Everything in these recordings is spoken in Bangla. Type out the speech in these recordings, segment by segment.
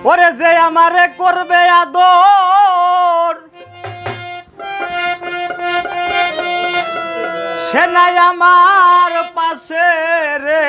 ওরে যে আমারে করবে আদর সে নাই আমার পাশে রে।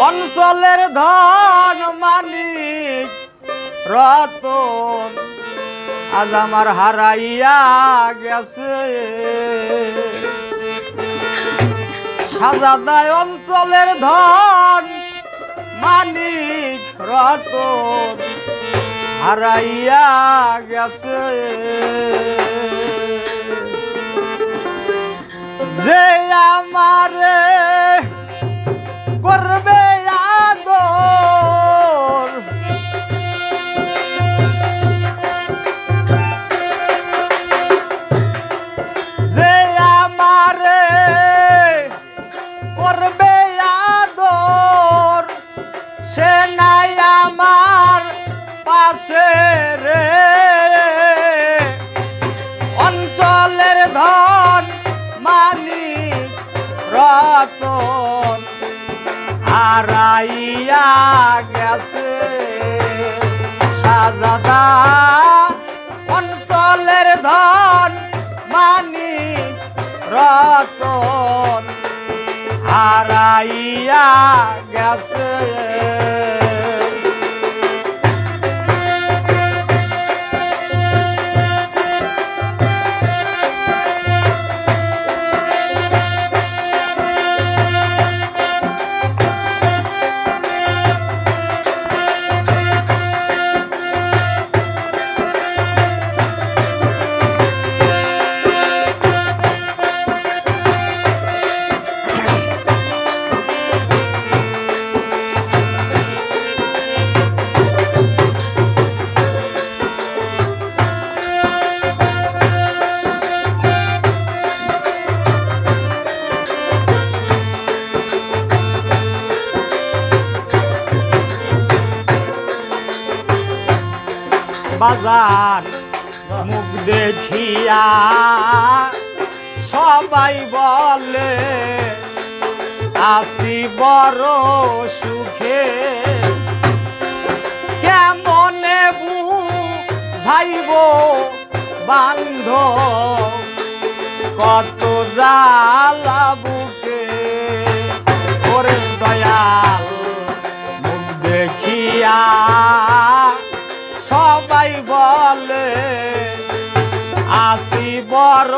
অঞ্চলের ধন মানিক রতন আজ আমার হারাইয়া গেছে। সাজাদায় অঞ্চলের ধন মানিক রতন হারাইয়া গেছে। যে আমারে করবে আদর যে আমারে করবে আদর সে নাই আমার পাশে রে। অঞ্চলের ধন মানিক রতন হারাইয়া গেছে। সাজাদা অঞ্চলের ধন মানিক রতন হারাইয়া গেছে। বাজার মুখ দেখিয়া সবাই বলে আসি বড় সুখে। কেমনে বুঝাইব বান্ধব কত জ্বালা বুকে। ওরে দয়াল মুখ দেখিয়া সবাই বলে আসি বড়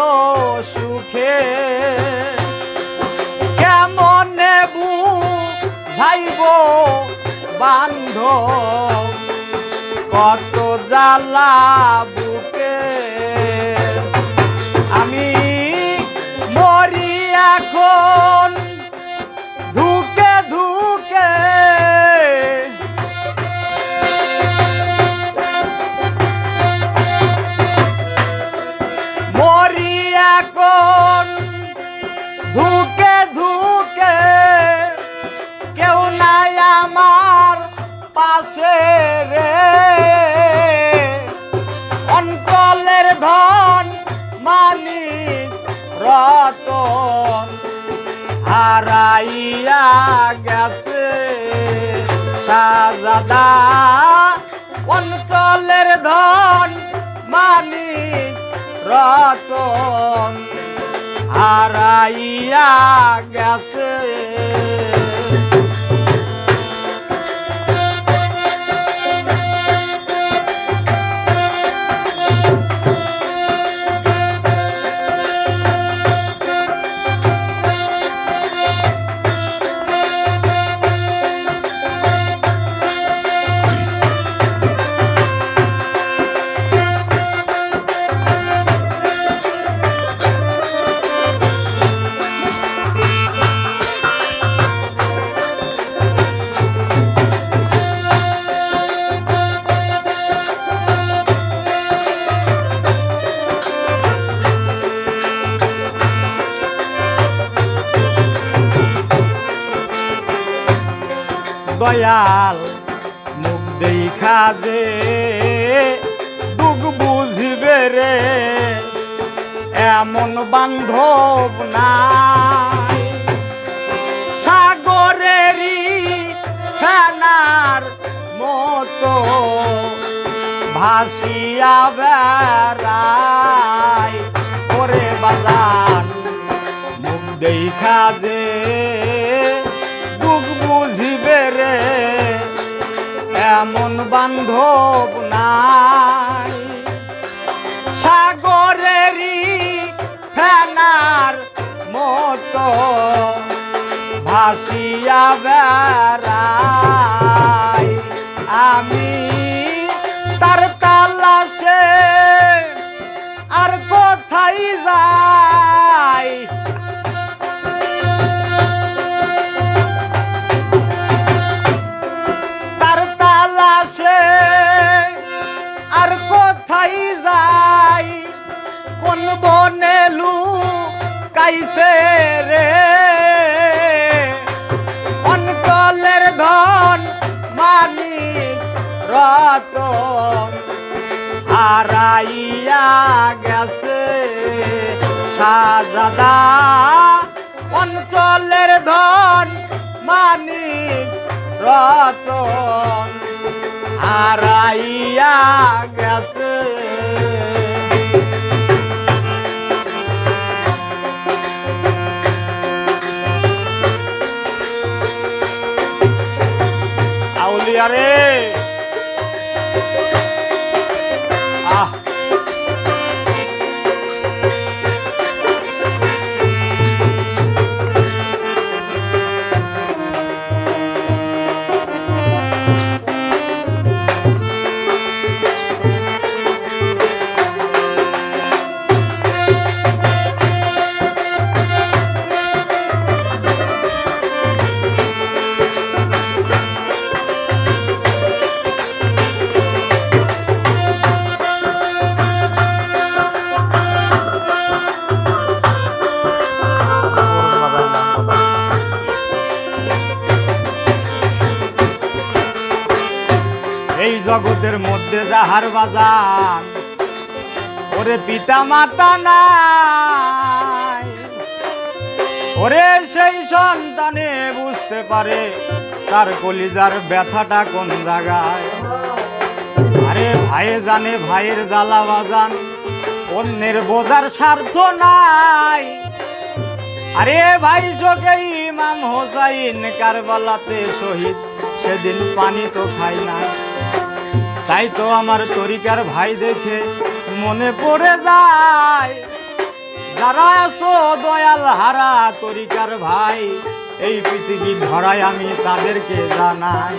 সুখে। কেমনে বুঝাইব বান্ধব কত জ্বালা বুকে। আমি মরি এখন ধুকে ধুকে মরি এখন ধুকে ধুকে। কেউ নাই আমার পাশে রে। অঞ্চলের ধন মানিক রতন হারাইয়া গেছে। সাজাদা অঞ্চলের ধন মানিক রতন হারাইয়া গেছে। দয়াল মুখ দেখা যে দুঃখ বুঝবে রে। এমন বান্ধব নাই সাগরে ভাসিয়া বেড়াই ওরে বাজান মুখ দেখা যে দুঃখ বুঝিবে রে এমন বান্ধব নাই সাগরেরই ফেনার মতো ভাসিয়া বেড়াই আমি তার তালাশে আর কোথায় যাই তার তালাশে আর কোথায় যাই কোন বনে লুকাইছে রে অঞ্চলের ধন মানিক রতন হারাইয়া গেছে শাহজাদা অঞ্চলের ধন মানিক রতন হারাইয়া গেছে আউলিয়া রে এই জগতের মধ্যে যাহার বাজান ওরে পিতা মাতা নাই ওরে সেই সন্তানে বুঝতে পারে তার কলিজার ব্যথাটা কোন জায়গায় আরে ভাইয়ে জানে ভাইয়ের জ্বালা বাজান অন্যের বোঝার স্বার্থ নাই আরে ভাই শোকে ইমাম হোসাইন কারবালাতে শহীদ সেদিন পানি তো খাই না তাই তো আমার তরিকার ভাই দেখে মনে পড়ে যায় যারা আছো দয়াল হারা তরিকার ভাই এই পৃথিবী ধরায় আমি তাদেরকে জানাই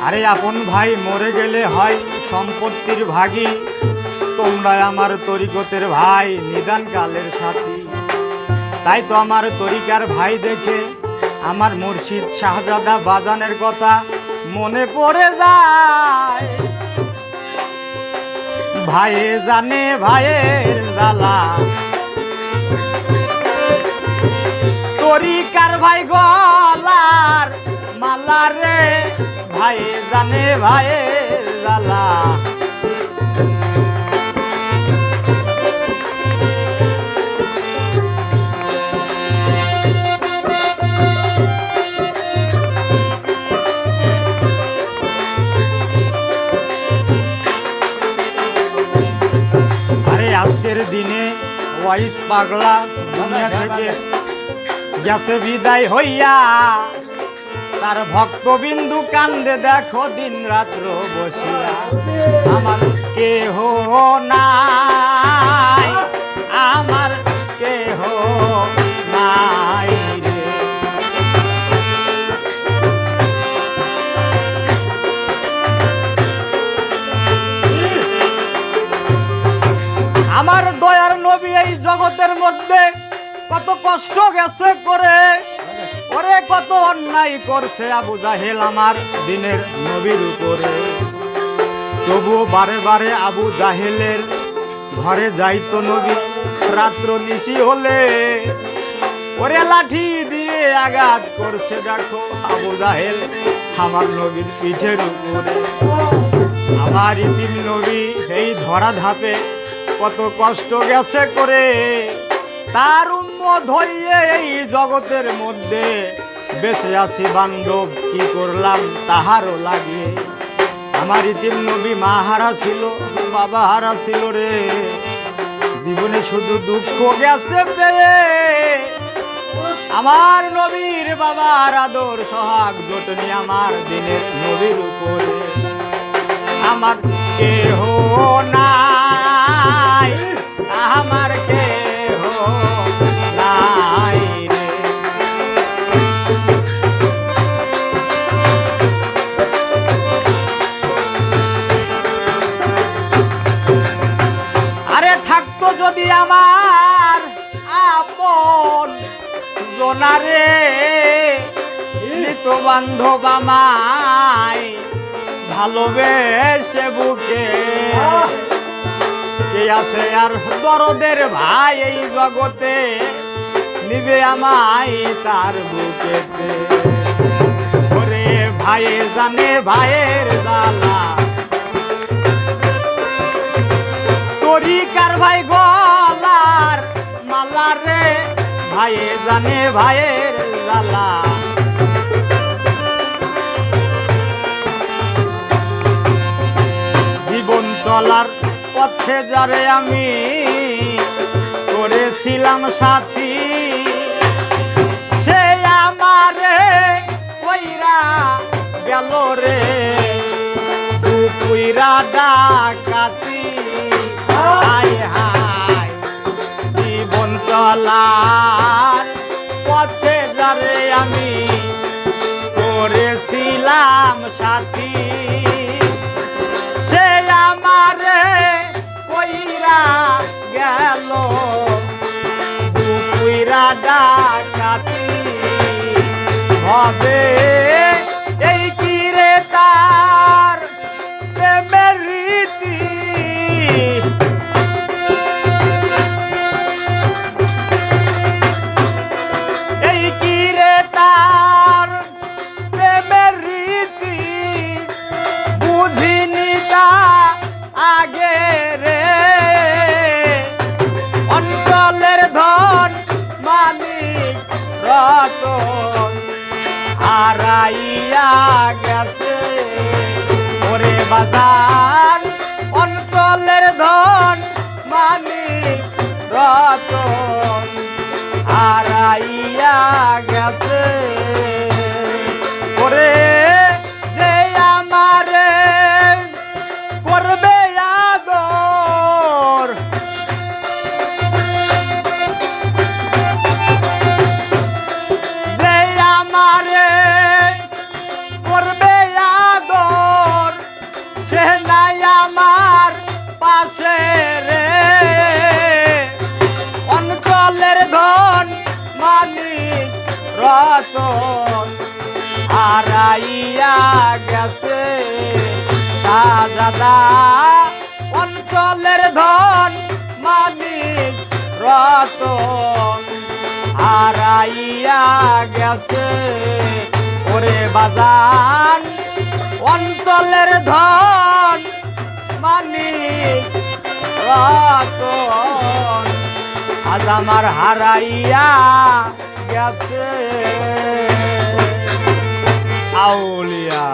আরে আপন ভাই মরে গেলে হয় সম্পত্তির ভাগী তোমরা আমার তরিকতের ভাই নিদান কালের সাথী তাই তো আমার তরিকার ভাই দেখে আমার মুর্শিদ শাহজাদা বাজানের কথা মনে পড়ে যায় ভাইয়ে জানে ভাইয়ের জ্বালা তরিকার ভাই গলার মালা রে ভাইয়ে জানে ভাইয়ের জ্বালা আজকের দিনে ওয়াইস পাগলা দুনিয়া থেকে গেছে বিদায় হইয়া তার ভক্তবিন্দু কান্দে দেখো দিন রাত্র বসিয়া আমার কেহ নাই আমার কেহ নাই রে আমার দয়ার নবী এই জগতের মধ্যে কত কষ্ট গেছে করে ওরে কত অন্যায় করছে আবু জাহেল আমার দিনের নবীর উপরে তবুও বারে বারে আবু জাহেলের ঘরে যাইতো নবী রাত্র নিশি হলে ওরে লাঠি দিয়ে আঘাত করছে দেখো আবু জাহেল আমার নবীর পিঠের উপরে আমার ইতিম নবী এই ধরা ধাপে কত কষ্ট গেছে করে তার উম্মত হইয়ে এই জগতের মধ্যে বেঁচে আছি বান্ধব কি করলাম তাহারও লাগে আমার ইতিম নবী মা হারা ছিল, বাবা হারা ছিল রে। জীবনে শুধু দুঃখ গেছে পেয়ে, আমার নবীর বাবার আদর সোহাগ জটনি আমার দিনের নবীর উপরে। আমার কেহ নাই, আমার কেহ নাই রে। আরে থাকতো যদি আমার আপন জনারে, নিত বান্ধব আমায় ভালোবেসে বুকে। কে আছে আর দরদের ভাই এই জগতে, নিবে আমায় তার বুকেতে। ওরে ভাইয়ে জানে ভাইয়ের জ্বালা, তরিকার ভাই গলার মালা রে। ভাইয়ে জানে ভাইয়ের জ্বালা, জীবন চলার পথে যারে আমি করেছিলাম সাথী, সে আমারে কইরা গেল রে। পুইরা ডাকাতি হায় হায়, জীবন চলার পথে যারে আমি করেছিলাম সাথী, সে আমারে কইরা গেল। পুইরা ডাকাতি হবে এই কি রে তার প্রেমের রীতি। এই কি রে তার প্রেমের রীতি, বুঝিনি তা আগে রে। অঞ্চলের ধন মালিক রতন হারাইয়া গেছে ওরে বাজার। অঞ্চলের ধন মালিক রতন হারাইয়া গেছে ওরে। যে আমারে করবে আদর, যে আমারে করবে আদর, সে নাই আমার পাশে রে। অঞ্চলের ধন মালিক রতন হারাইয়া গেছে শাহজাদা। অঞ্চলের ধন মালিক রতন হারাইয়া গেছে ওরে বাজান। অঞ্চলের ধন মালিক রতন আজ আমার হারাইয়া গেছে। আউলিয়া।